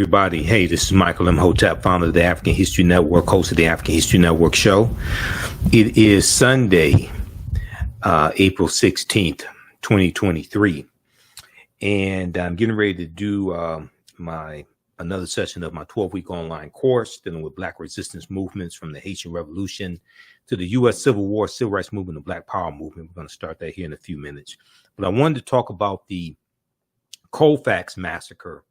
Everybody, hey, this is Michael Imhotep, founder of the African History Network, host of the African History Network show. It is Sunday, April 16th, 2023, and I'm getting ready to do another session of my 12-week online course dealing with Black resistance movements from the Haitian Revolution to the U.S. Civil War, Civil Rights Movement, and Black Power Movement. We're going to start that here in a few minutes. But I wanted to talk about the Colfax Massacre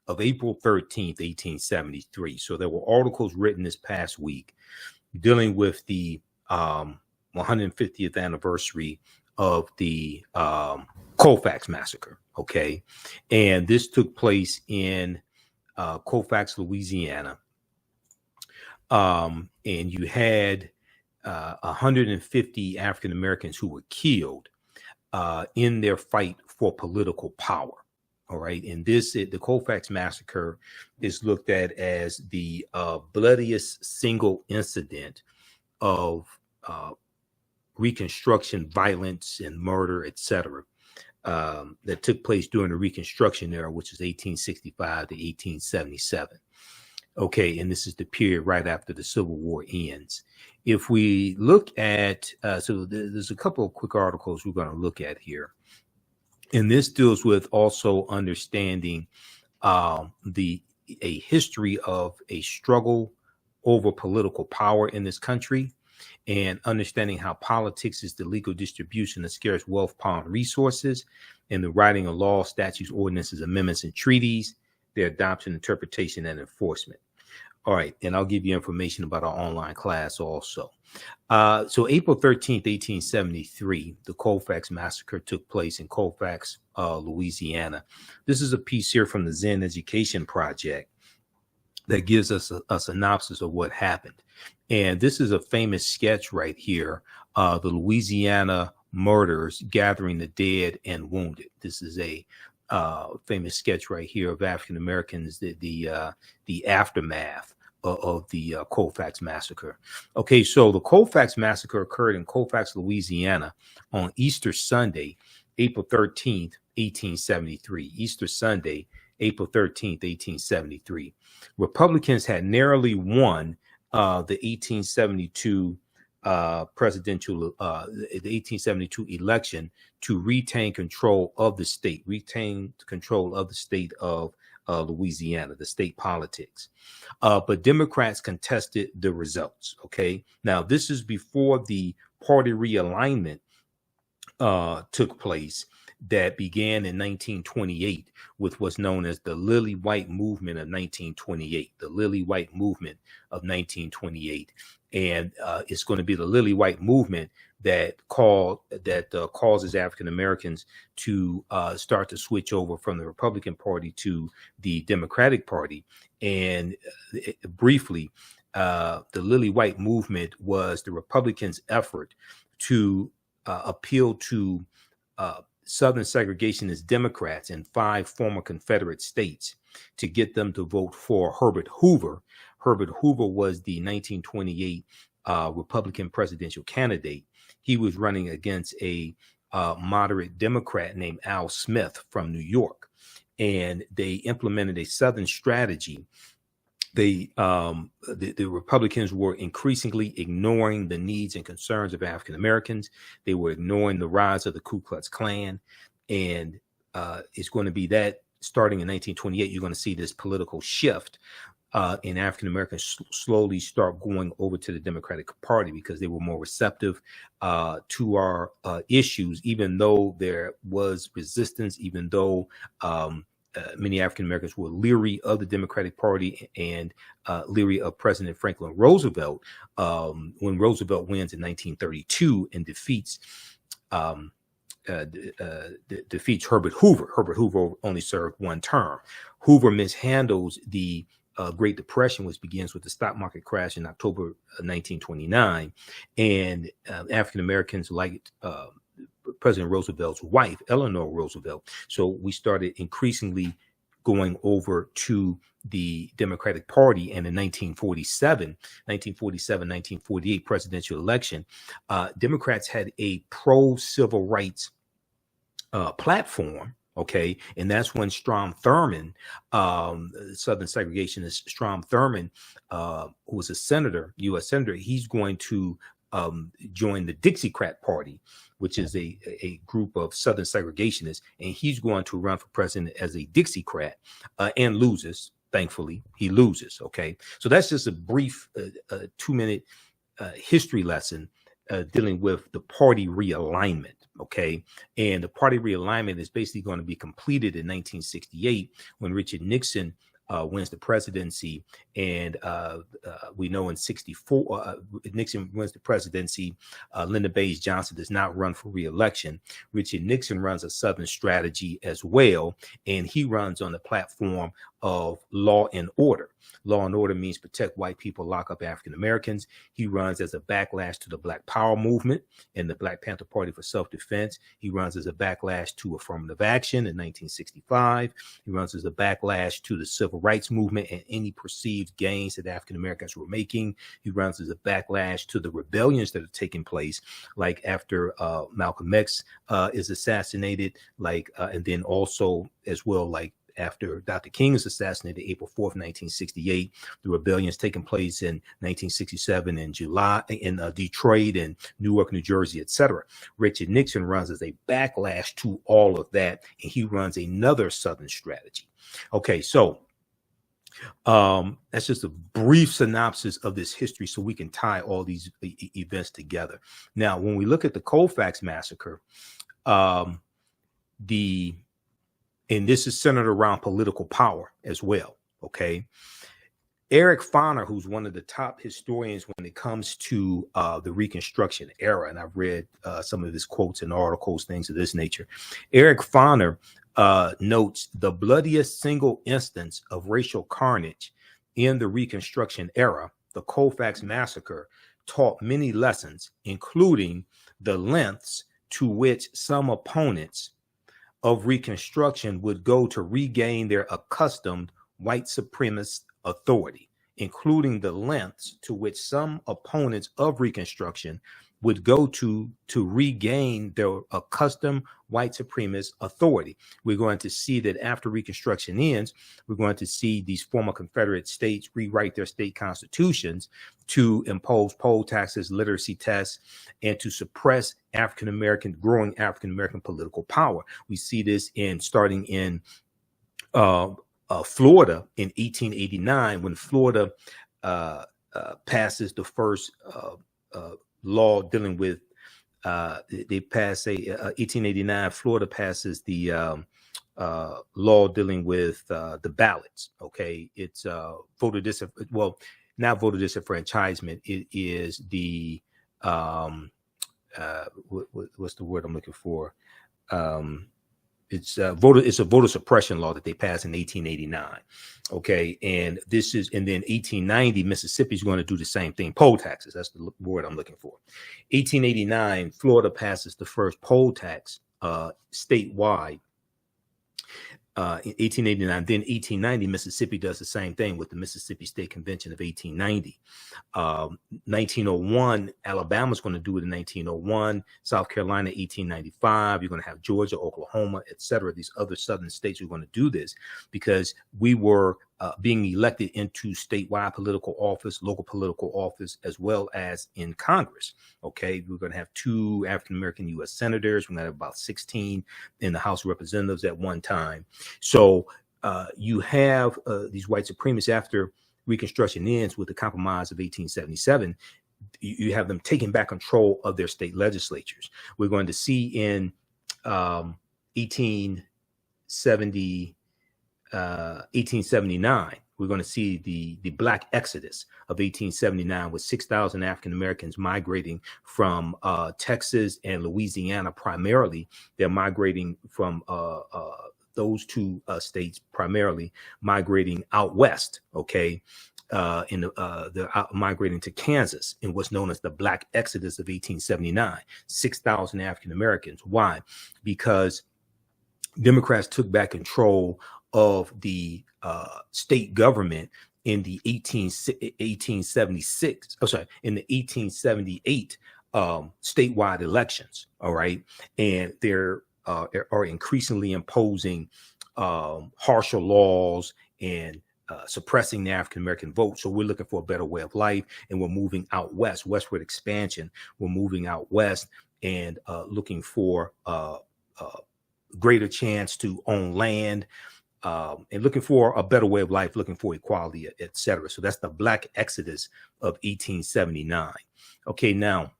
of April 13th, 1873. So there were articles written this past week dealing with the 150th anniversary of the Colfax Massacre, okay? And this took place in Colfax, Louisiana. And you had 150 African Americans who were killed in their fight for political power. All right. And the Colfax Massacre is looked at as the bloodiest single incident of Reconstruction violence and murder, etc., that took place during the Reconstruction Era, which is 1865 to 1877. Okay. And this is the period right after the Civil War ends. If we look at, so there's a couple of quick articles we're going to look at here. And this deals with also understanding a history of a struggle over political power in this country, and understanding how politics is the legal distribution of scarce wealth, power, and resources, and the writing of laws, statutes, ordinances, amendments, and treaties, their adoption, interpretation, and enforcement. All right, and I'll give you information about our online class also. So April 13th, 1873, the Colfax Massacre took place in Colfax, Louisiana. This is a piece here from the Zen Education Project that gives us a synopsis of what happened. And this is a famous sketch right here, the Louisiana murders gathering the dead and wounded. This is a famous sketch right here of African Americans, the aftermath of the Colfax Massacre. Okay, so the Colfax Massacre occurred in Colfax, Louisiana on Easter Sunday, April 13th, 1873. Easter Sunday, April 13th, 1873. Republicans had narrowly won the 1872 presidential, the 1872 election to retain control of the state of Louisiana, the state politics. But Democrats contested the results. Okay. Now, this is before the party realignment took place that began in 1928 with what's known as the Lily White Movement of 1928, the Lily White Movement of 1928. And it's going to be the Lily White Movement that causes African Americans to start to switch over from the Republican Party to the Democratic Party. And briefly, the Lily White Movement was the Republicans' effort to appeal to Southern segregationist Democrats in 5 former Confederate states to get them to vote for Herbert Hoover. Herbert Hoover was the 1928 Republican presidential candidate. He was running against a moderate Democrat named Al Smith from New York, and they implemented a Southern strategy. The Republicans were increasingly ignoring the needs and concerns of African Americans. They were ignoring the rise of the Ku Klux Klan, and it's going to be that starting in 1928, you're going to see this political shift and African Americans slowly start going over to the Democratic Party because they were more receptive to our issues, even though there was resistance, even though many African Americans were leery of the Democratic Party and leery of President Franklin Roosevelt. When Roosevelt wins in 1932 and defeats Herbert Hoover. Herbert Hoover only served 1 term. Hoover mishandles the Great Depression, which begins with the stock market crash in October 1929, and African Americans liked President Roosevelt's wife, Eleanor Roosevelt. So we started increasingly going over to the Democratic Party. And in 1948 presidential election, Democrats had a pro-civil rights platform, Okay, and that's when Strom Thurmond, Southern segregationist Strom Thurmond, who was a senator, U.S. senator, he's going to join the Dixiecrat Party, which is a group of Southern segregationists, and he's going to run for president as a Dixiecrat and loses. Thankfully, he loses. Okay, so that's just a brief 2-minute history lesson dealing with the party realignment. Okay, and the party realignment is basically going to be completed in 1968 when Richard Nixon wins the presidency, and we know in 64 Nixon wins the presidency. Lyndon Baines Johnson does not run for re-election. Richard Nixon runs a Southern strategy as well, and he runs on the platform of law and order. Law and order means protect white people, lock up African Americans. He runs as a backlash to the Black Power movement and the Black Panther Party for self-defense. He runs as a backlash to affirmative action in 1965. He runs as a backlash to the civil rights movement and any perceived gains that African Americans were making. He runs as a backlash to the rebellions that are taking place, like after Malcolm X is assassinated, and then also as well, like after Dr. King is assassinated April 4th, 1968, the rebellions taking place in 1967 in July in Detroit and Newark, New Jersey, etc. Richard Nixon runs as a backlash to all of that, and he runs another Southern strategy. Okay, so that's just a brief synopsis of this history so we can tie all these events together. Now, when we look at the Colfax Massacre, and this is centered around political power as well, okay? Eric Foner, who's one of the top historians when it comes to the Reconstruction era, and I've read some of his quotes and articles, things of this nature. Eric Foner notes the bloodiest single instance of racial carnage in the Reconstruction era, the Colfax Massacre, taught many lessons, including the lengths to which some opponents of Reconstruction would go to regain their accustomed white supremacist authority, including the lengths to which some opponents of Reconstruction would go to regain their accustomed white supremacist authority. We're going to see that after Reconstruction ends, we're going to see these former Confederate states rewrite their state constitutions to impose poll taxes, literacy tests, and to suppress growing African-American political power. We see this starting in Florida in 1889, when Florida passes the first law dealing with, they pass 1889, Florida passes the law dealing with the ballots. Okay, it's not voter disenfranchisement. It is the what's the word I'm looking for? It's a voter suppression law that they passed in 1889. Okay, and then 1890, Mississippi is going to do the same thing. Poll taxes, that's the word I'm looking for. 1889, Florida passes the first poll tax statewide. In 1889, then 1890, Mississippi does the same thing with the Mississippi State Convention of 1890. 1901, Alabama's going to do it in 1901. South Carolina, 1895. You're going to have Georgia, Oklahoma, etc. These other southern states are going to do this because we were being elected into statewide political office, local political office, as well as in Congress. Okay, we're going to have 2 African-American U.S. senators. We're going to have about 16 in the House of Representatives at one time. So you have these white supremacists after Reconstruction ends with the Compromise of 1877. You have them taking back control of their state legislatures. We're going to see in 1879, we're going to see the Black Exodus of 1879 with 6,000 African Americans migrating from Texas and Louisiana primarily. They're migrating from those 2 states primarily, migrating out west. Okay. They're migrating to Kansas in what's known as the Black Exodus of 1879, 6,000 African Americans. Why? Because Democrats took back control of the state government in the 1878 statewide elections. All right. And they're are increasingly imposing harsher laws and suppressing the African American vote. So we're looking for a better way of life, and we're moving out west, westward expansion. We're moving out west and looking for greater chance to own land, and looking for a better way of life, looking for equality, etc. So that's the Black Exodus of 1879. Okay, now,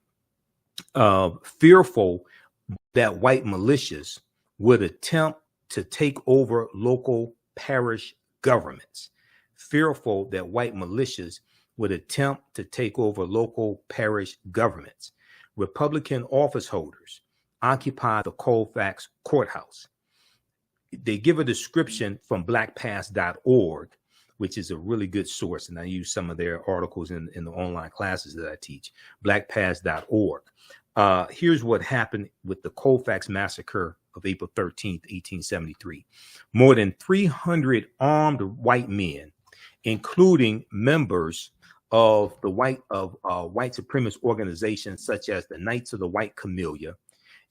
fearful that white militias would attempt to take over local parish governments, fearful that white militias would attempt to take over local parish governments, Republican office holders occupied the Colfax courthouse. They give a description from blackpast.org, which is a really good source, and I use some of their articles in the online classes that I teach, blackpast.org. Here's what happened with the Colfax Massacre of April 13th, 1873. More than 300 armed white men, including members of the white supremacist organizations such as the Knights of the White Camellia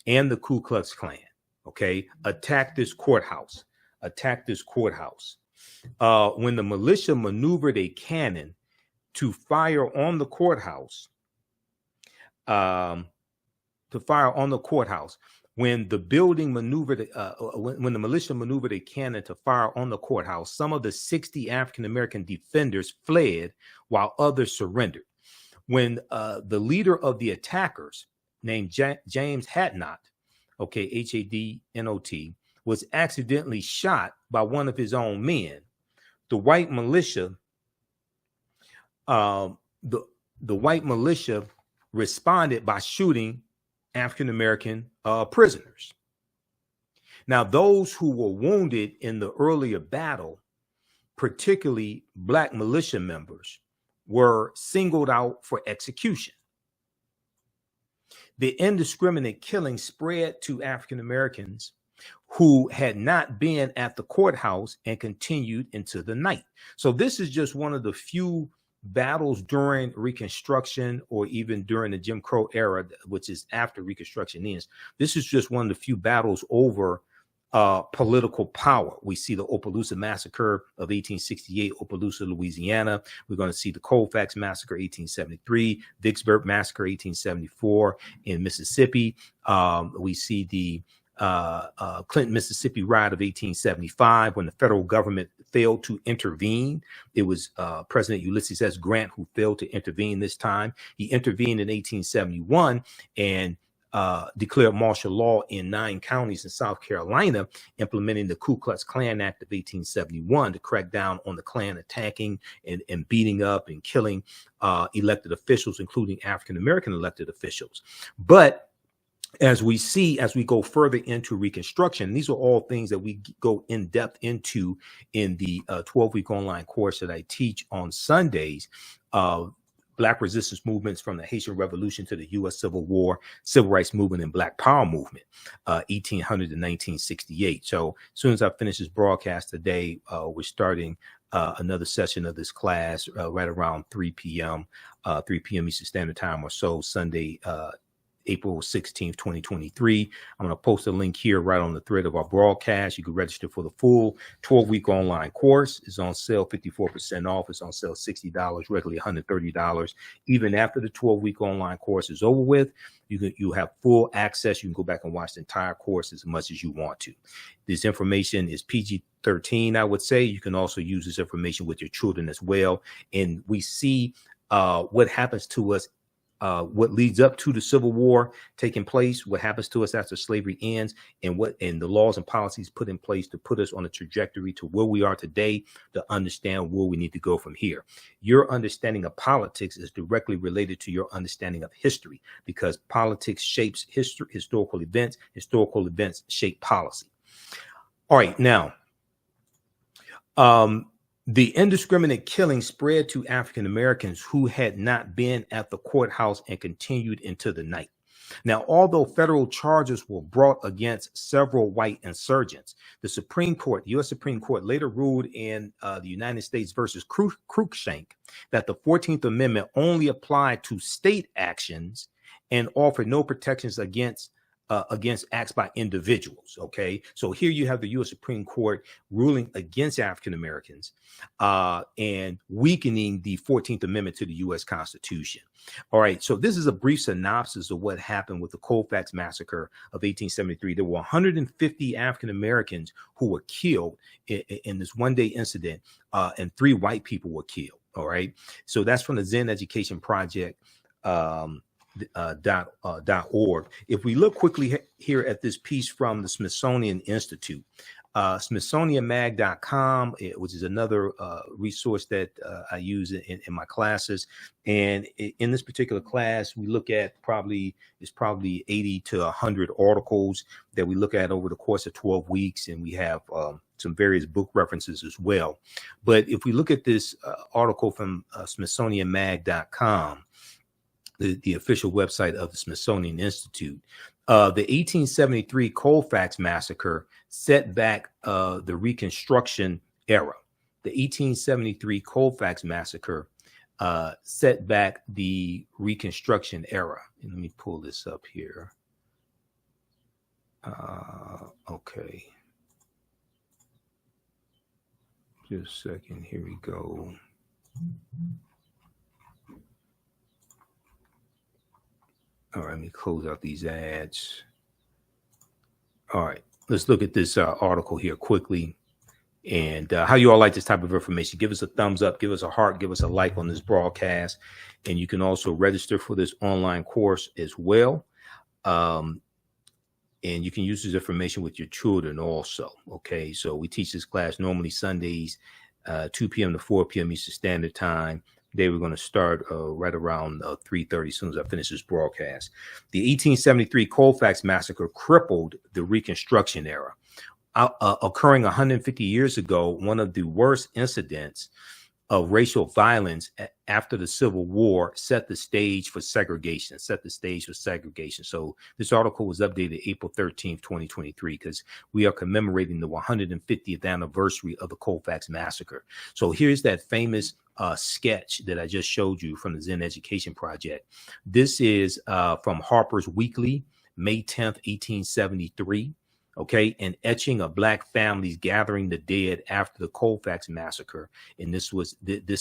and the Ku Klux Klan, okay, attacked this courthouse. When the militia maneuvered a cannon to fire on the courthouse, when the building maneuvered, when the militia maneuvered a cannon to fire on the courthouse, some of the 60 African-American defenders fled while others surrendered. When the leader of the attackers, named James Hadnot, okay, Hadnot, was accidentally shot by one of his own men, the white militia, the white militia responded by shooting African-American prisoners. Now, those who were wounded in the earlier battle, particularly Black militia members, were singled out for execution. The indiscriminate killing spread to African-Americans who had not been at the courthouse and continued into the night. So this is just one of the few battles during Reconstruction, or even during the Jim Crow era, which is after Reconstruction ends. This is just one of the few battles over political power. We see the Opelousas Massacre of 1868, Opelousas, Louisiana. We're going to see the Colfax Massacre, 1873, Vicksburg Massacre, 1874 in Mississippi. We see the Clinton, Mississippi riot of 1875, when the federal government failed to intervene. It was President Ulysses S. Grant who failed to intervene this time. He intervened in 1871 and declared martial law in 9 counties in South Carolina, implementing the Ku Klux Klan Act of 1871 to crack down on the Klan attacking and beating up and killing elected officials, including African-American elected officials. But as we see, as we go further into Reconstruction, these are all things that we go in depth into in the 12-week online course that I teach on Sundays. Black resistance movements from the Haitian Revolution to the U.S. Civil War, Civil Rights Movement, and Black Power Movement, 1800 to 1968. So as soon as I finish this broadcast today, we're starting another session of this class right around 3 p.m. Eastern Standard Time or so, Sunday, April 16th, 2023. I'm going to post a link here right on the thread of our broadcast. You can register for the full 12-week online course. It's on sale 54% off. It's on sale $60, regularly $130. Even after the 12-week online course is over with, you have full access. You can go back and watch the entire course as much as you want to. This information is PG-13, I would say. You can also use this information with your children as well. And we see what happens to us, what leads up to the Civil War taking place, what happens to us after slavery ends, and the laws and policies put in place to put us on a trajectory to where we are today, to understand where we need to go from here. Your understanding of politics is directly related to your understanding of history, because politics shapes history, historical events shape policy. All right, now, the indiscriminate killing spread to African Americans who had not been at the courthouse and continued into the night. Now, although federal charges were brought against several white insurgents, the Supreme Court, the U.S. Supreme Court, later ruled in the United States versus Cruikshank that the 14th Amendment only applied to state actions and offered no protections against against acts by individuals. Okay, so here you have the U.S. Supreme Court ruling against African Americans and weakening the 14th Amendment to the U.S. Constitution. All right, so this is a brief synopsis of what happened with the Colfax Massacre of 1873. There were 150 African Americans who were killed in this one-day incident, and 3 white people were killed. All right, so that's from the Zen Education Project. .org. If we look quickly here at this piece from the Smithsonian Institute, smithsonianmag.com, which is another resource that I use in my classes. And in this particular class, we look at probably 80 to 100 articles that we look at over the course of 12 weeks. And we have some various book references as well. But if we look at this article from smithsonianmag.com, the official website of the Smithsonian Institute, the 1873 Colfax Massacre set back the Reconstruction Era. The 1873 Colfax Massacre set back the Reconstruction Era. And let me pull this up here. Okay. Just a second. Here we go. All right, let me close out these ads. All right, let's look at this article here quickly. And how you all like this type of information, give us a thumbs up, give us a heart, give us a like on this broadcast. And you can also register for this online course as well. And you can use this information with your children also. Okay, so we teach this class normally Sundays, 2 p.m. to 4 p.m. Eastern Standard Time. Today we're going to start right around 3:30 as soon as I finish this broadcast. The 1873 Colfax Massacre crippled the Reconstruction Era. Occurring 150 years ago, one of the worst incidents of racial violence after the Civil War set the stage for segregation, So this article was updated April 13th, 2023, because we are commemorating the 150th anniversary of the Colfax Massacre. So here's that famous sketch that I just showed you from the Zen Education Project. This is from Harper's Weekly, May 10th, 1873. Okay, an etching of Black families gathering the dead after the Colfax Massacre. And this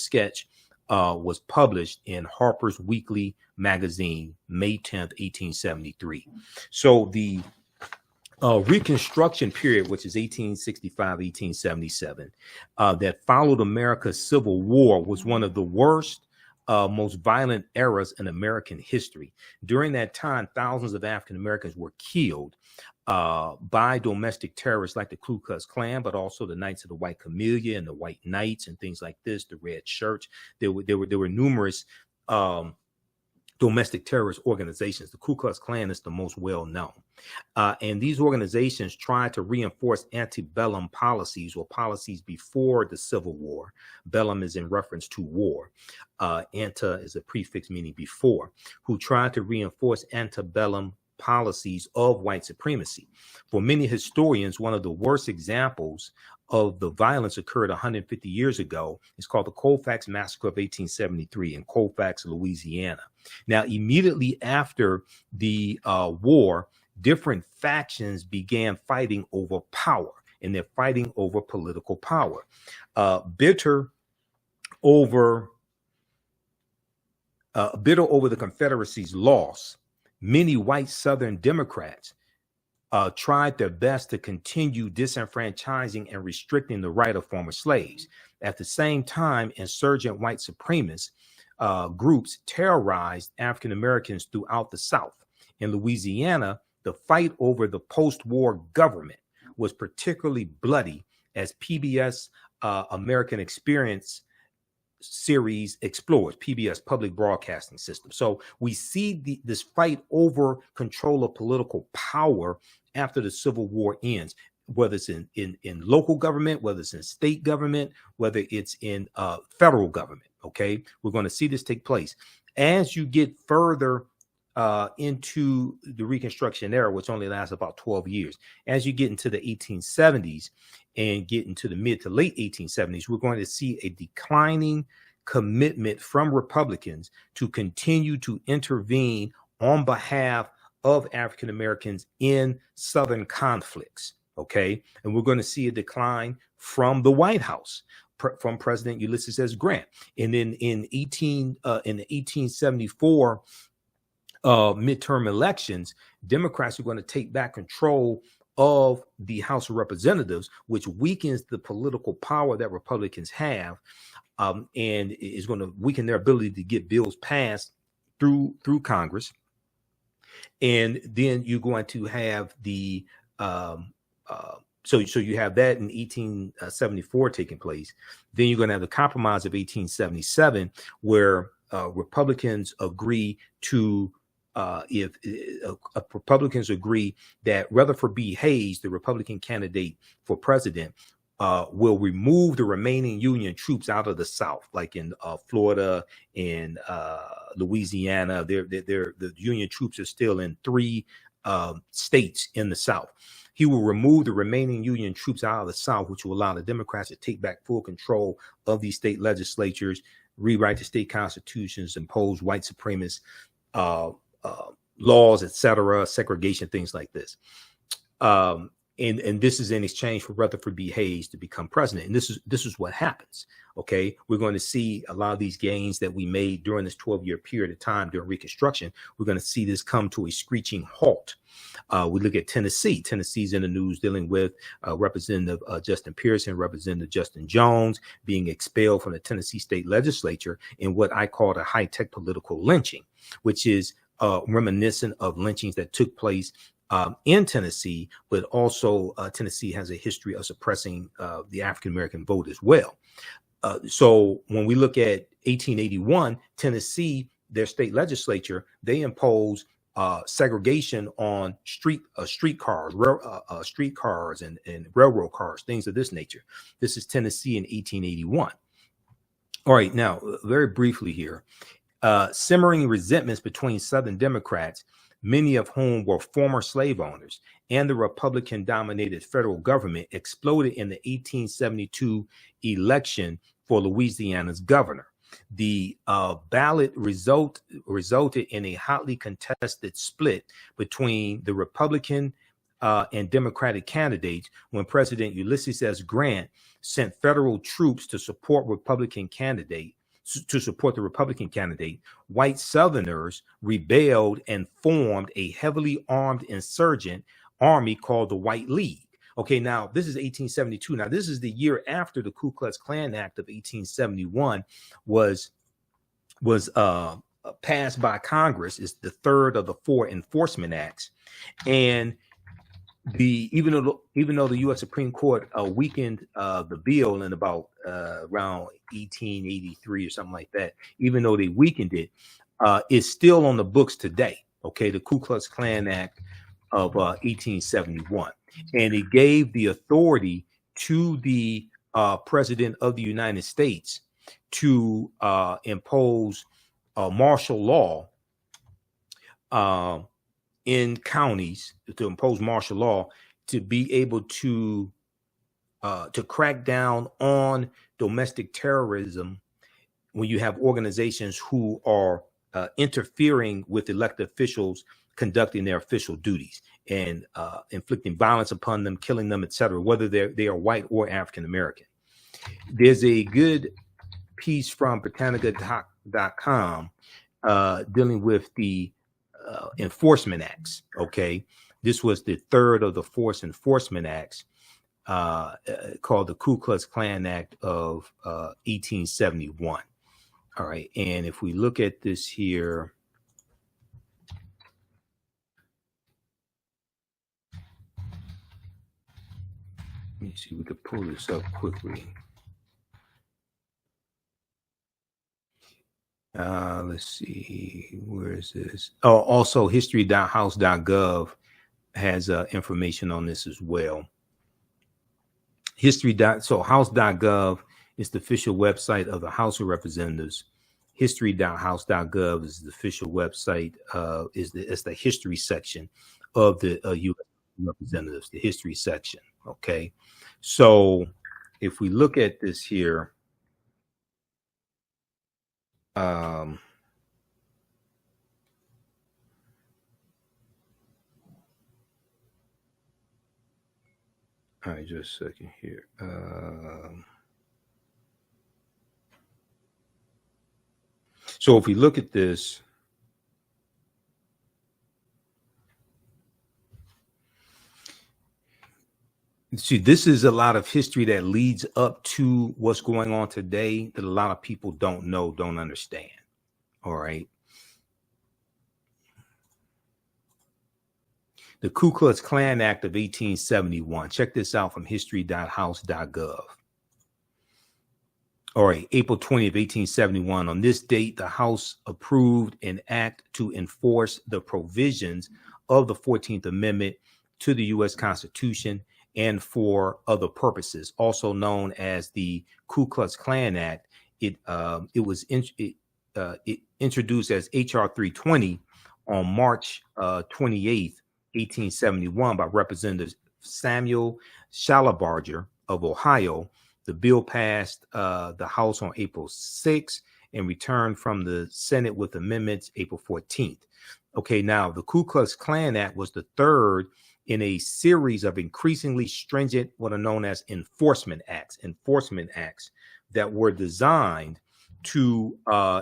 sketch was published in Harper's Weekly magazine, May 10th, 1873. So the Reconstruction period, which is 1865, 1877, that followed America's Civil War, was one of the worst, most violent eras in American history. During that time, thousands of African Americans were killed by domestic terrorists like the Ku Klux Klan, but also the Knights of the White Camellia and the White Knights and things like this, the Red Shirts. There were numerous domestic terrorist organizations. The Ku Klux Klan is the most well known. And these organizations tried to reinforce antebellum policies, or policies before the Civil War. Bellum is in reference to war. Ante is a prefix meaning before, who tried to reinforce antebellum policies of white supremacy. For many historians, one of the worst examples of the violence occurred 150 years ago. It's called the Colfax Massacre of 1873 in Colfax, Louisiana. Now, immediately after the war, different factions began fighting over power, and they're fighting over political power. Bitter over the Confederacy's loss, many white Southern Democrats tried their best to continue disenfranchising and restricting the right of former slaves. At the same time, insurgent white supremacist groups terrorized African Americans throughout the South. In Louisiana, the fight over the post-war government was particularly bloody, as PBS American Experience series explores, PBS Public Broadcasting System. So we see this fight over control of political power after the Civil War ends, whether it's in local government, whether it's in state government, whether it's in federal government. Okay, we're going to see this take place as you get further into the Reconstruction Era, which only lasts about 12 years. As you get into the 1870s and get into the mid to late 1870s, we're going to see a declining commitment from Republicans to continue to intervene on behalf of African Americans in Southern conflicts. Okay, and we're going to see a decline from the White House, from President Ulysses S. Grant, and then in the 1874 midterm elections, Democrats are going to take back control of the House of Representatives, which weakens the political power that Republicans have, and is going to weaken their ability to get bills passed through Congress. And then you're going to have the so you have that in 1874 taking place. Then you're going to have the Compromise of 1877, where Republicans agree to if Republicans agree that Rutherford B. Hayes, the Republican candidate for president, will remove the remaining Union troops out of the South, like in Florida and Louisiana. The Union troops are still in 3 states in the South. He will remove the remaining Union troops out of the South, which will allow the Democrats to take back full control of these state legislatures, rewrite the state constitutions, impose white supremacist laws, etc., segregation, things like this. And this is in exchange for Rutherford B. Hayes to become president. And this is what happens. Okay, we're going to see a lot of these gains that we made during this 12-year period of time during Reconstruction. We're going to see this come to a screeching halt. We look at Tennessee. Tennessee's in the news dealing with Representative Justin Pearson, Representative Justin Jones being expelled from the Tennessee state legislature in what I call a high-tech political lynching, which is reminiscent of lynchings that took place in Tennessee, but also Tennessee has a history of suppressing the African-American vote as well. So when we look at 1881, Tennessee, their state legislature, they impose segregation on streetcars and railroad cars, things of this nature. This is Tennessee in 1881. All right, now, very briefly here, simmering resentments between Southern Democrats, many of whom were former slave owners, and the Republican-dominated federal government exploded in the 1872 election for Louisiana's governor. The ballot resulted in a hotly contested split between the Republican and Democratic candidates when President Ulysses S. Grant sent federal troops to support the Republican candidate. White Southerners rebelled and formed a heavily armed insurgent army called the White League. Okay, now this is 1872. Now this is the year after the Ku Klux Klan Act of 1871 was passed by Congress. It's the third of the 4 enforcement acts, and even though the U.S. Supreme Court weakened the bill in about around 1883 or something like that, even though they weakened it, it's still on the books today. Okay, the Ku Klux Klan Act of 1871, and it gave the authority to the President of the United States to impose martial law in counties, to impose martial law, to be able to crack down on domestic terrorism when you have organizations who are interfering with elected officials conducting their official duties and inflicting violence upon them, killing them, etc., whether they are white or African American. There's a good piece from Britannica.com dealing with the enforcement acts. Okay, this was the third of the 4 enforcement acts called the Ku Klux Klan Act of 1871. All right, and if we look at this here, let me see, we could pull this up quickly. Let's see, where is this? Oh, also history.house.gov has information on this as well. So house.gov is the official website of the House of Representatives. History.house.gov is the official website, it's the history section of the U.S. Representatives, the history section. Okay, so if we look at this here, All right, just a second here. So if we look at this, see, this is a lot of history that leads up to what's going on today that a lot of people don't know, don't understand. All right. The Ku Klux Klan Act of 1871. Check this out from history.house.gov. All right, April 20th, 1871. On this date, the House approved an act to enforce the provisions of the 14th Amendment to the U.S. Constitution and for other purposes, also known as the Ku Klux Klan Act. It was introduced as H.R. 320 on March 28th, 1871 by Representative Samuel Shalabarger of Ohio. The bill passed the House on April 6th and returned from the Senate with amendments April 14th. Okay, now the Ku Klux Klan Act was the third in a series of increasingly stringent, what are known as enforcement acts that were designed to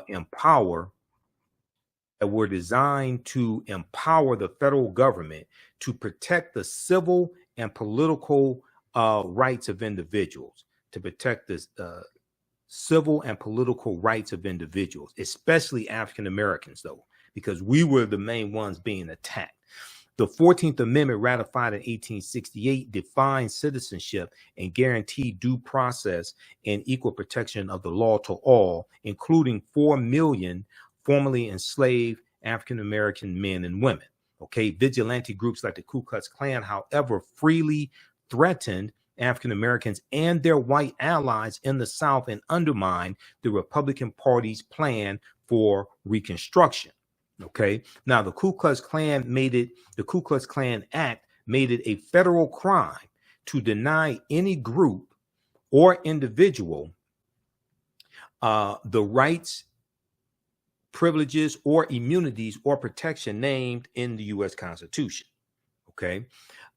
empower the federal government to protect the civil and political rights of individuals, especially African Americans, though, because we were the main ones being attacked. The 14th Amendment, ratified in 1868, defined citizenship and guaranteed due process and equal protection of the law to all, including 4 million formerly enslaved African American men and women. Okay, vigilante groups like the Ku Klux Klan, however, freely threatened African Americans and their white allies in the South and undermined the Republican Party's plan for Reconstruction. Okay, now the Ku Klux Klan Act made it a federal crime to deny any group or individual the rights, privileges, or immunities or protection named in the U.S. Constitution. Okay,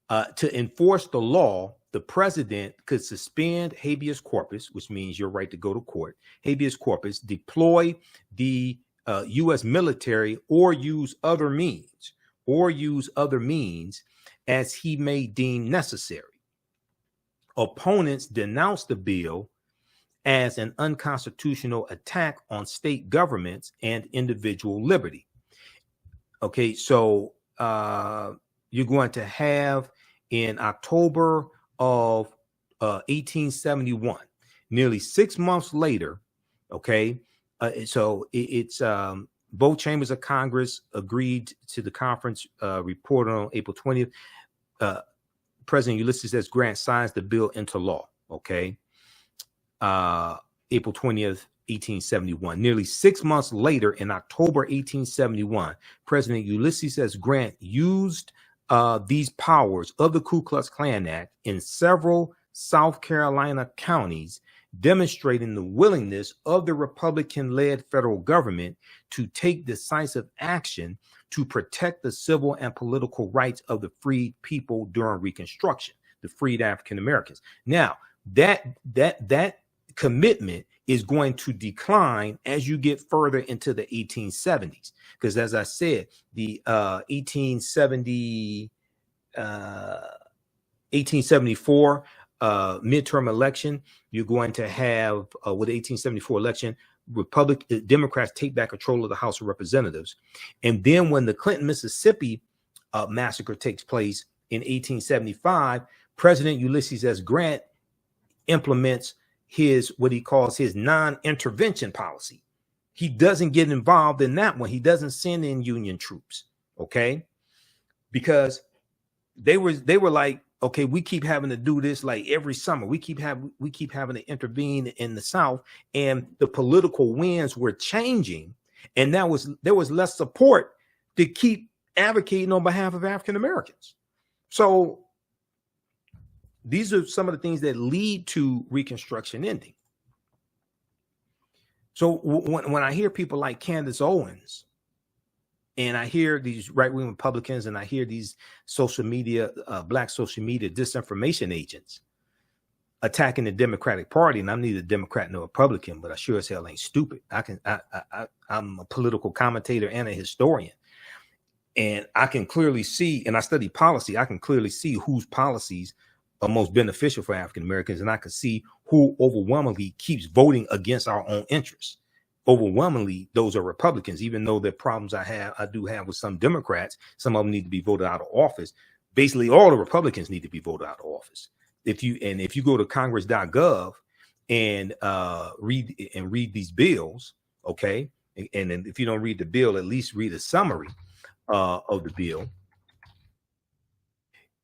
to enforce the law, the president could suspend habeas corpus, which means your right to go to court, habeas corpus, deploy the U.S. military, or use other means as he may deem necessary. Opponents denounced the bill as an unconstitutional attack on state governments and individual liberty. Okay, so you're going to have in October of 1871, nearly 6 months later, okay, it's both chambers of Congress agreed to the conference report on April 20th. President Ulysses S. Grant signs the bill into law, okay? April 20th, 1871. Nearly 6 months later, in October 1871, President Ulysses S. Grant used these powers of the Ku Klux Klan Act in several South Carolina counties, demonstrating the willingness of the Republican-led federal government to take decisive action to protect the civil and political rights of the freed people during Reconstruction, the freed African Americans. Now, that commitment is going to decline as you get further into the 1870s, because as I said, the 1874 midterm election, you're going to have with the 1874 election, Democrats take back control of the House of Representatives. And then when the Clinton, Mississippi massacre takes place in 1875, President Ulysses S. Grant implements what he calls his non-intervention policy. He doesn't get involved in that one. He doesn't send in Union troops, okay? Because they were like, okay, we keep having to do this like every summer. We keep having to intervene in the South, and the political winds were changing, and there was less support to keep advocating on behalf of African Americans. So these are some of the things that lead to Reconstruction ending. So when I hear people like Candace Owens And I hear these right-wing Republicans, and I hear these social media, black social media disinformation agents attacking the Democratic Party. And I'm neither Democrat nor Republican, but I sure as hell ain't stupid. I'm a political commentator and a historian. And I can clearly see, and I study policy, I can clearly see whose policies are most beneficial for African Americans. And I can see who overwhelmingly keeps voting against our own interests. Overwhelmingly, those are Republicans, even though the problems I do have with some Democrats. Some of them need to be voted out of office. Basically, all the Republicans need to be voted out of office. If you go to congress.gov and read these bills, okay, and then if you don't read the bill, at least read a summary of the bill,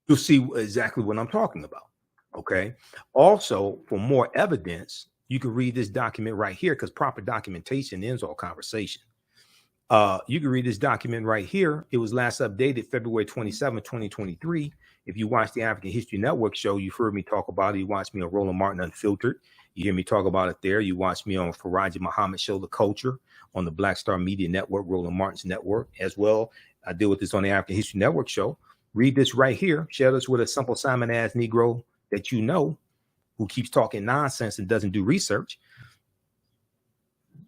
you'll see exactly what I'm talking about. Okay. Also, for more evidence, you can read this document right here, because proper documentation ends all conversation. You can read this document right here. It was last updated February 27, 2023. If you watch the African History Network show, you've heard me talk about it. You watch me on Roland Martin Unfiltered. You hear me talk about it there. You watch me on Faraji Muhammad Show, The Culture, on the Black Star Media Network, Roland Martin's network as well. I deal with this on the African History Network show. Read this right here. Share this with a simple Simon ass Negro that you know, who keeps talking nonsense and doesn't do research.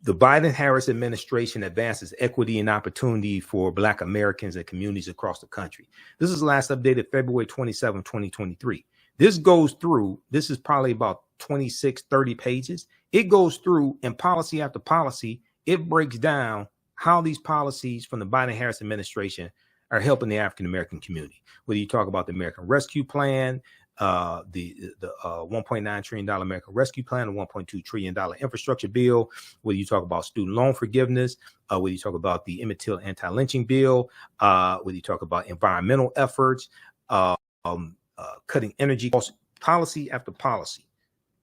The Biden-Harris administration advances equity and opportunity for Black Americans and communities across the country. This is last updated February 27, 2023. This goes through, this is probably about 26, 30 pages. It goes through, and policy after policy, it breaks down how these policies from the Biden-Harris administration are helping the African-American community. Whether you talk about the American Rescue Plan, the $1.9 trillion American Rescue Plan, the $1.2 trillion infrastructure bill, whether you talk about student loan forgiveness, whether you talk about the Emmett Till anti-lynching bill, whether you talk about environmental efforts, cutting energy costs, policy after policy,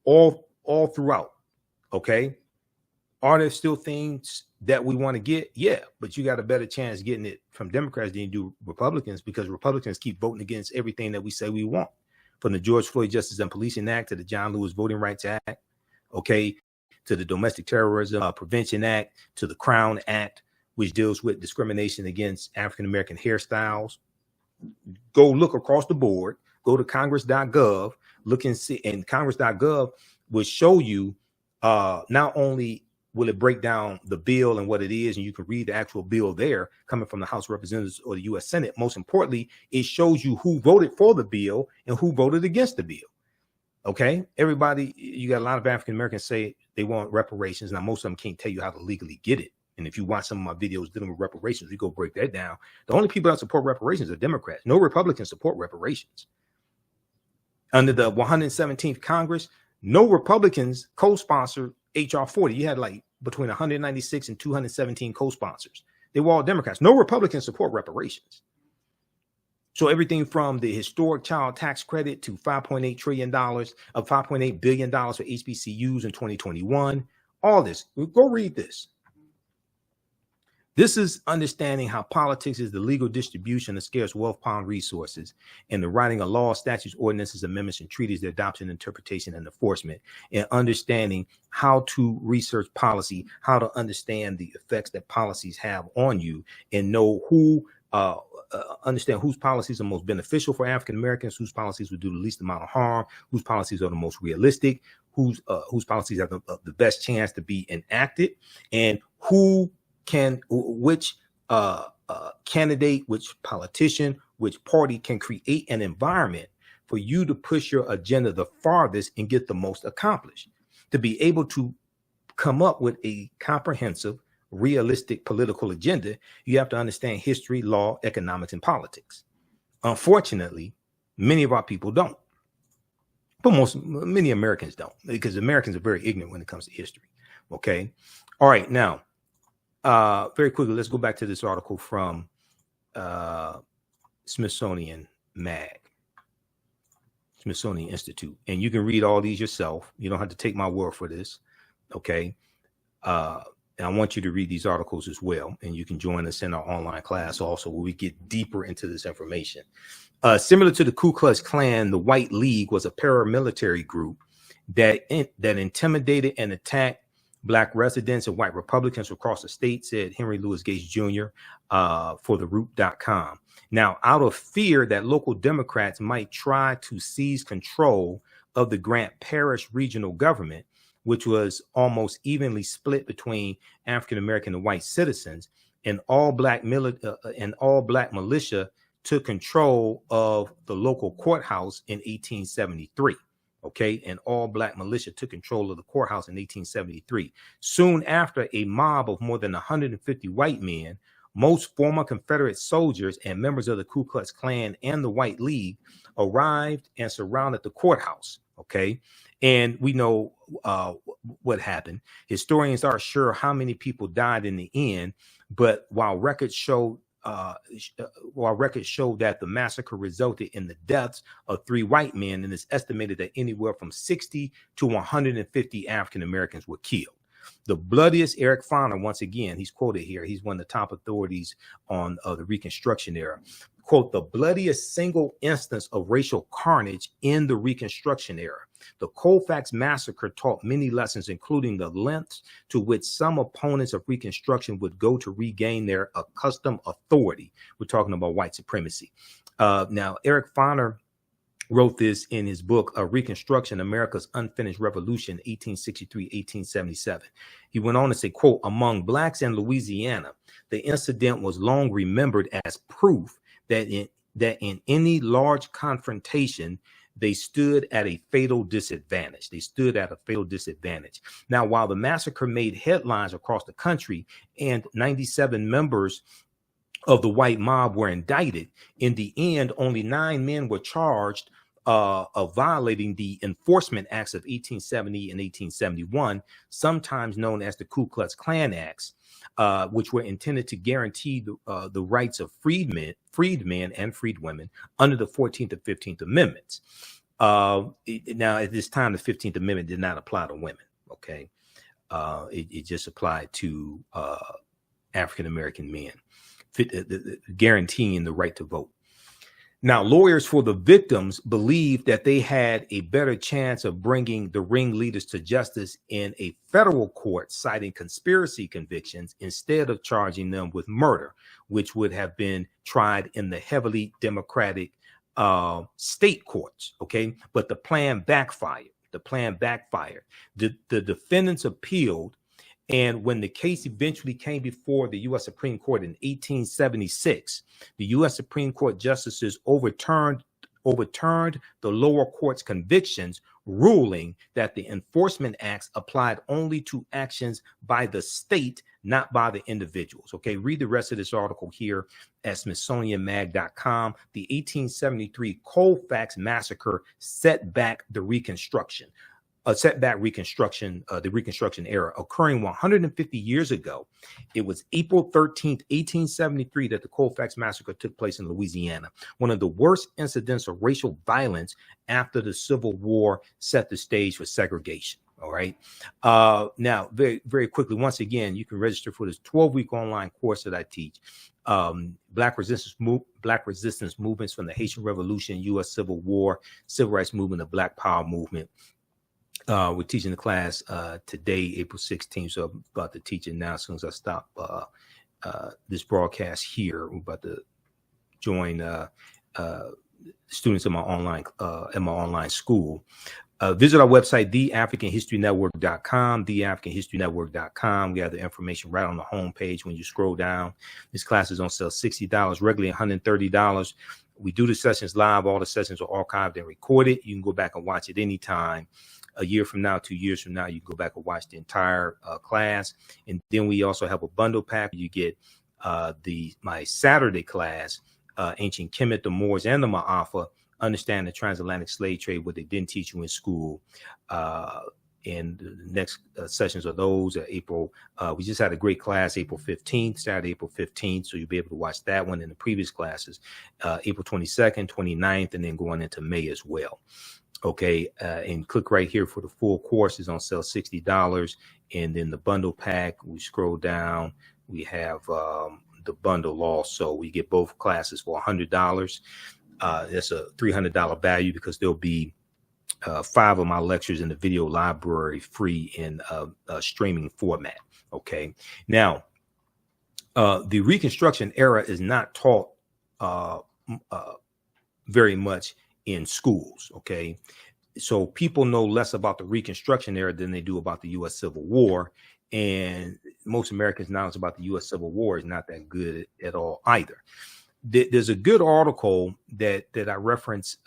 all throughout. Okay. Are there still things that we want to get? Yeah, but you got a better chance getting it from Democrats than you do Republicans, because Republicans keep voting against everything that we say we want. From the George Floyd Justice and Policing Act to the John Lewis Voting Rights Act, okay, to the Domestic Terrorism Prevention Act, to the Crown Act, which deals with discrimination against African-American hairstyles. Go look across the board, go to congress.gov, look and see, and congress.gov will show you not only will it break down the bill and what it is, and you can read the actual bill there coming from the House of Representatives or the U.S. Senate. Most importantly, it shows you who voted for the bill and who voted against the bill. Okay, everybody, you got a lot of African Americans say they want reparations. Now, most of them can't tell you how to legally get it. And if you watch some of my videos dealing with reparations, we go break that down. The only people that support reparations are Democrats. No Republicans support reparations. Under the 117th Congress, no Republicans co-sponsored HR 40. You had like between 196 and 217 co-sponsors. They were all Democrats. No Republicans support reparations. So everything from the historic child tax credit to $5.8 trillion of $5.8 billion for HBCUs in 2021, all this, go read this. This is understanding how politics is the legal distribution of scarce wealth pound resources, and the writing of laws, statutes, ordinances, amendments, and treaties, their adoption, interpretation, and enforcement, and understanding how to research policy, how to understand the effects that policies have on you, and know who, understand whose policies are most beneficial for African Americans, whose policies will do the least amount of harm, whose policies are the most realistic, whose policies have the best chance to be enacted, and which candidate, which politician, which party can create an environment for you to push your agenda the farthest and get the most accomplished. To be able to come up with a comprehensive, realistic political agenda, you have to understand history, law, economics, and politics. Unfortunately, many of our people don't. But many Americans don't, because Americans are very ignorant when it comes to history. Okay. All right. Now, very quickly, let's go back to this article from Smithsonian Institute, and you can read all these yourself. You don't have to take my word for this. Okay. And I want you to read these articles as well, and you can join us in our online class also, where we get deeper into this information. Similar to the Ku Klux Klan, the White League was a paramilitary group that intimidated and attacked Black residents and white Republicans across the state, said Henry Louis Gates Jr. For TheRoot.com. Now, out of fear that local Democrats might try to seize control of the Grant Parish regional government, which was almost evenly split between African American and white citizens, and all black militia took control of the local courthouse in 1873. Okay, and all black militia took control of the courthouse in 1873. Soon after, a mob of more than 150 white men, most former Confederate soldiers and members of the Ku Klux Klan and the White League, arrived and surrounded the courthouse. Okay, and we know what happened. Historians aren't sure how many people died in the end, but while records show that the massacre resulted in the deaths of 3 white men, and it's estimated that anywhere from 60 to 150 African Americans were killed. The bloodiest, Eric Foner, once again, he's quoted here. He's one of the top authorities on the Reconstruction era. Quote, the bloodiest single instance of racial carnage in the Reconstruction era. The Colfax Massacre taught many lessons, including the lengths to which some opponents of Reconstruction would go to regain their accustomed authority. We're talking about white supremacy. Now, Eric Foner wrote this in his book, Reconstruction, America's Unfinished Revolution, 1863-1877. He went on to say, quote, among blacks in Louisiana, the incident was long remembered as proof that in any large confrontation, they stood at a fatal disadvantage. Now, while the massacre made headlines across the country and 97 members of the white mob were indicted, in the end, only 9 men were charged of violating the Enforcement Acts of 1870 and 1871, sometimes known as the Ku Klux Klan Acts, which were intended to guarantee the rights of freedmen and freedwomen under the 14th and 15th Amendments. Now, at this time, the 15th Amendment did not apply to women. Okay, it just applied to African American men, guaranteeing the right to vote. Now, lawyers for the victims believed that they had a better chance of bringing the ringleaders to justice in a federal court, citing conspiracy convictions instead of charging them with murder, which would have been tried in the heavily Democratic state courts. Okay, but the plan backfired. The defendants appealed. And when the case eventually came before the U.S. Supreme Court in 1876, the U.S. Supreme Court justices overturned the lower court's convictions, ruling that the Enforcement Acts applied only to actions by the state, not by the individuals. Okay, read the rest of this article here at SmithsonianMag.com. The 1873 Colfax Massacre set back the Reconstruction. The Reconstruction era, occurring 150 years ago. It was April 13th, 1873, that the Colfax Massacre took place in Louisiana, one of the worst incidents of racial violence after the Civil War set the stage for segregation. All right. Now, very, very quickly, once again, you can register for this 12-week online course that I teach. Black resistance movements from the Haitian Revolution, U.S. Civil War, Civil Rights Movement, the Black Power movement. We're teaching the class today, April 16th. So I'm about to teach it now. As soon as I stop this broadcast here, we're about to join students in my online school. Visit our website, theafricanhistorynetwork.com, theafricanhistorynetwork.com. We have the information right on the homepage when you scroll down. This class is on sale $60, regularly $130. We do the sessions live. All the sessions are archived and recorded. You can go back and watch it anytime. A year from now, 2 years from now, you can go back and watch the entire class. And then we also have a bundle pack. You get my Saturday class, Ancient Kemet, the Moors, and the Ma'afa, Understand the Transatlantic Slave Trade, what they didn't teach you in school. And the next sessions of those are April. We just had a great class, April 15th, Saturday, April 15th. So you'll be able to watch that one in the previous classes, April 22nd, 29th, and then going into May as well. Okay, and click right here for the full course. Is on sale $60, and then the bundle pack. We scroll down. We have the bundle also. We get both classes for $100. That's a $300 value because there'll be 5 of my lectures in the video library, free in streaming format. Okay. Now, the Reconstruction era is not taught very much in schools. Okay. So people know less about the Reconstruction era than they do about the U.S. Civil War. And most Americans' knowledge about the U.S. Civil War is not that good at all either. There's a good article that I reference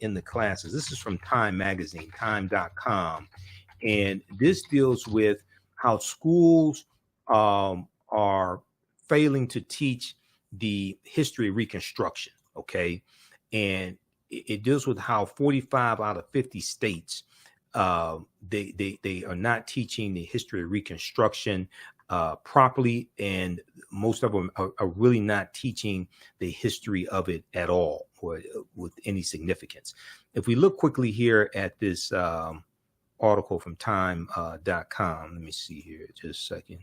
in the classes. This is from Time magazine, time.com. And this deals with how schools are failing to teach the history of Reconstruction. Okay. And it deals with how 45 out of 50 states, they are not teaching the history of Reconstruction properly, and most of them are really not teaching the history of it at all, or with any significance. If we look quickly here at this article from time.com, let me see here just a second,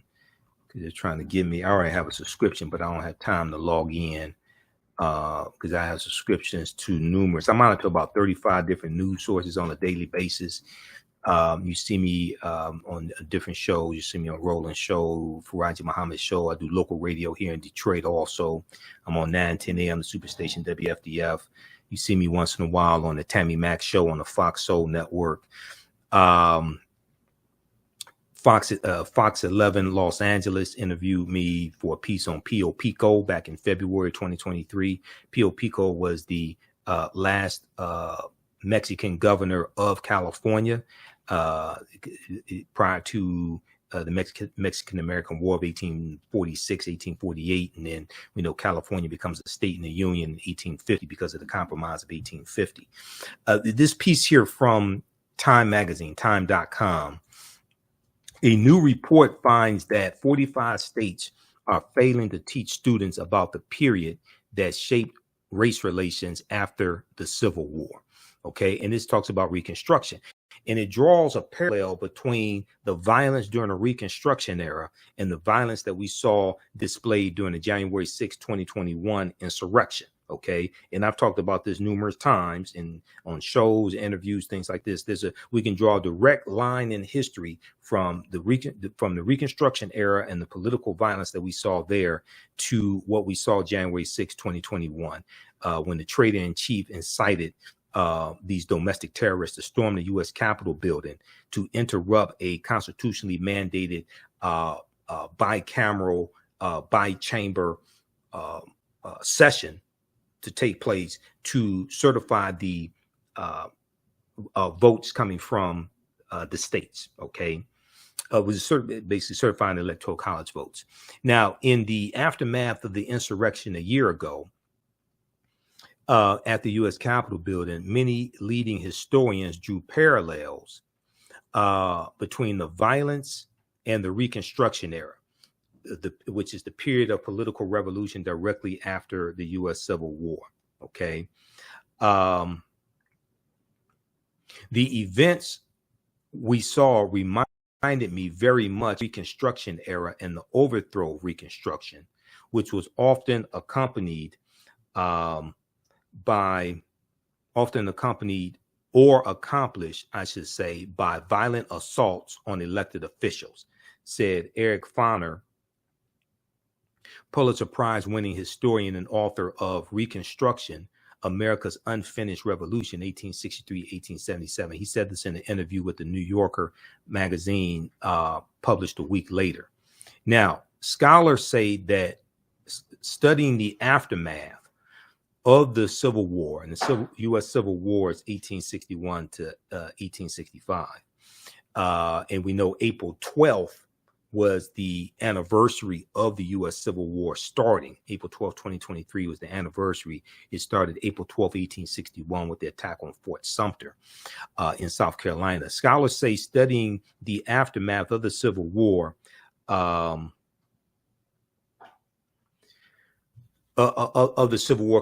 because they're trying to give me, I already have a subscription, but I don't have time to log in, because I have subscriptions to numerous. I'm on to about 35 different news sources on a daily basis. You see me on different shows. You see me on Roland Show, Faraji Muhammad Show. I do local radio here in Detroit also. I'm on 910 AM, the Superstation WFDF. You see me once in a while on the Tammy Mack Show on the Fox Soul Network. Fox 11 Los Angeles interviewed me for a piece on Pio Pico back in February 2023. Pio Pico was the last Mexican governor of California prior to the Mexican-American War of 1846, 1848. And then we know California becomes a state in the Union in 1850 because of the Compromise of 1850. This piece here from Time magazine, time.com. A new report finds that 45 states are failing to teach students about the period that shaped race relations after the Civil War. Okay, and this talks about Reconstruction. And it draws a parallel between the violence during the Reconstruction era and the violence that we saw displayed during the January 6, 2021 insurrection. Okay, and I've talked about this numerous times on shows, interviews, things like this. We can draw a direct line in history from the Reconstruction era and the political violence that we saw there to what we saw January 6, 2021, when the traitor-in-chief incited these domestic terrorists to storm the U.S. Capitol building to interrupt a constitutionally mandated bicameral, bi-chamber session to take place to certify the votes coming from the states. Okay, was basically certifying the electoral college votes. Now, in the aftermath of the insurrection a year ago, at the U.S. Capitol building, many leading historians drew parallels between the violence and the Reconstruction era, which is the period of political revolution directly after the U.S. Civil War. Okay. The events we saw reminded me very much Reconstruction era and the overthrow of Reconstruction, which was often accompanied or accomplished, I should say, by violent assaults on elected officials, said Eric Foner, Pulitzer Prize winning historian and author of Reconstruction, America's Unfinished Revolution, 1863-1877. He said this in an interview with the New Yorker magazine, published a week later. Now, scholars say that studying the aftermath of the Civil War, and the U.S. Civil War is 1861 to 1865. And we know April 12th was the anniversary of the U.S. Civil War starting. April 12th, 2023 was the anniversary. It started April 12th, 1861 with the attack on Fort Sumter in South Carolina. Scholars say studying the aftermath of the Civil War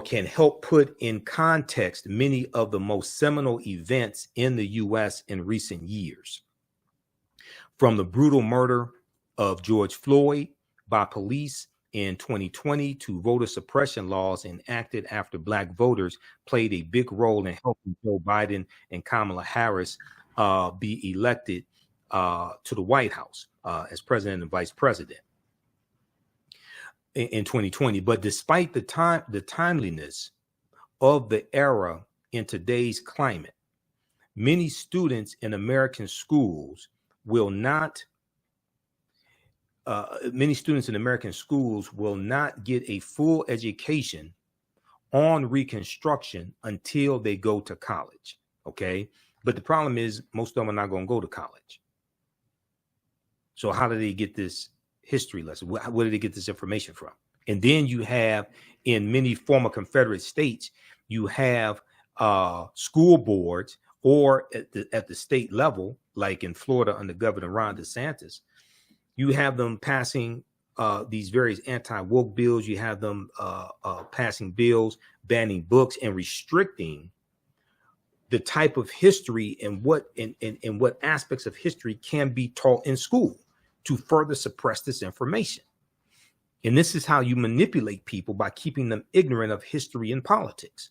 can help put in context many of the most seminal events in the U.S. in recent years. From the brutal murder of George Floyd by police in 2020 to voter suppression laws enacted after Black voters played a big role in helping Joe Biden and Kamala Harris be elected to the White House as president and vice president in 2020. But despite the timeliness of the era in today's climate, many students in American schools will not get a full education on Reconstruction until they go to college. Okay. But the problem is most of them are not going to go to college. So how do they get this history lesson? Where do they get this information from? And then you have, in many former Confederate states, you have school boards, or at the state level, like in Florida under Governor Ron DeSantis, you have them passing these various anti-woke bills. You have them passing bills banning books and restricting the type of history and what aspects of history can be taught in school to further suppress this information. And this is how you manipulate people, by keeping them ignorant of history and politics.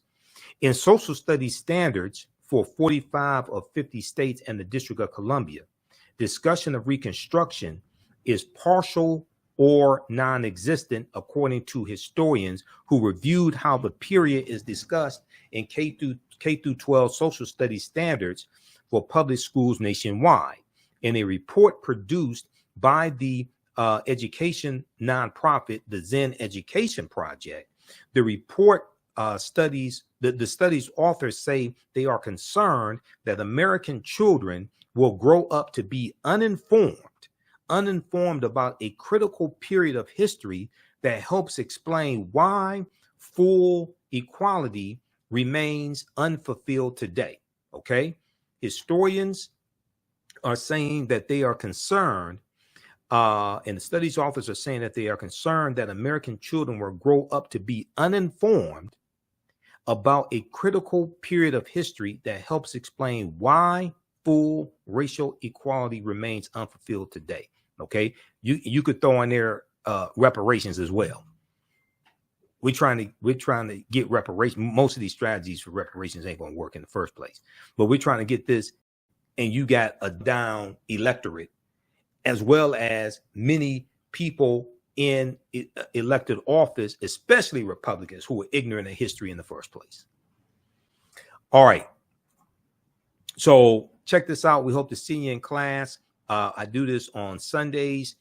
In social studies standards for 45 of 50 states and the District of Columbia, discussion of Reconstruction is partial or non-existent, according to historians who reviewed how the period is discussed in K through 12 social studies standards for public schools nationwide. In a report produced by the education nonprofit, the Zen Education Project, the report studies the study's authors say they are concerned that American children will grow up to be uninformed about a critical period of history that helps explain why full equality remains unfulfilled today. Okay, historians are saying that they are concerned, and the studies authors are saying that they are concerned that American children will grow up to be uninformed about a critical period of history that helps explain why full racial equality remains unfulfilled today. Okay, you could throw in there reparations as well. We're trying to get reparations. Most of these strategies for reparations ain't going to work in the first place, but we're trying to get this. And you got a down electorate, as well as many people in elected office, especially Republicans, who are ignorant of history in the first place. All right. So check this out. We hope to see you in class. I do this on Sundays,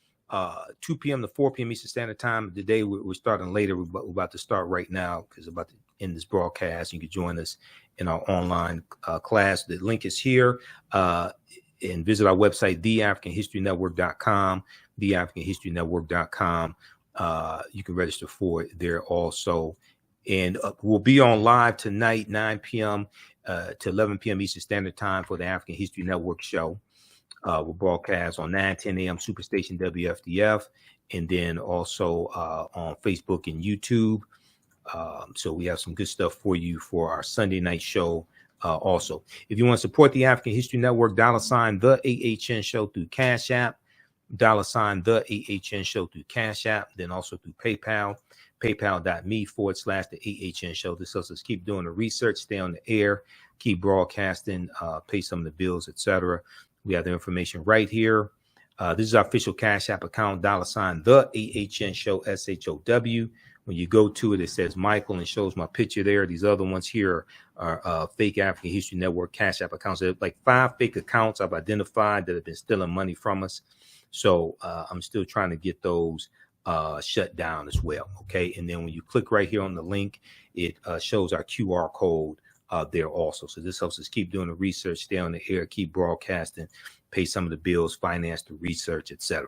2 p.m. to 4 p.m. Eastern Standard Time. Today we're starting later. We're about to start right now because we're about to end this broadcast. You can join us in our online class. The link is here. And visit our website, theafricanhistorynetwork.com, theafricanhistorynetwork.com. You can register for it there also. And we'll be on live tonight, 9 p.m. To 11 p.m. Eastern Standard Time for the African History Network show. We'll broadcast on 9:10 a.m. Superstation WFDF, and then also on Facebook and YouTube. So we have some good stuff for you for our Sunday night show. Also, if you want to support the African History Network, $, the AHN show through Cash App, $, the AHN show through Cash App, then also through PayPal, paypal.me/the AHN show. This helps us keep doing the research, stay on the air, keep broadcasting, pay some of the bills, etc. We have the information right here. This is our official Cash App account, $, the AHN show, SHOW. When you go to it, it says Michael and shows my picture there. These other ones here are fake African History Network Cash App accounts. There are like 5 fake accounts I've identified that have been stealing money from us. So I'm still trying to get those shut down as well. Okay. And then when you click right here on the link, it shows our QR code there also. So this helps us keep doing the research, stay on the air, keep broadcasting, pay some of the bills, finance the research, etc.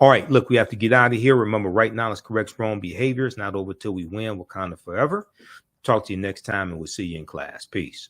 All right, look, we have to get out of here. Remember, right knowledge corrects wrong behavior. It's not over till we win. Wakanda forever. Talk to you next time, and we'll see you in class. Peace.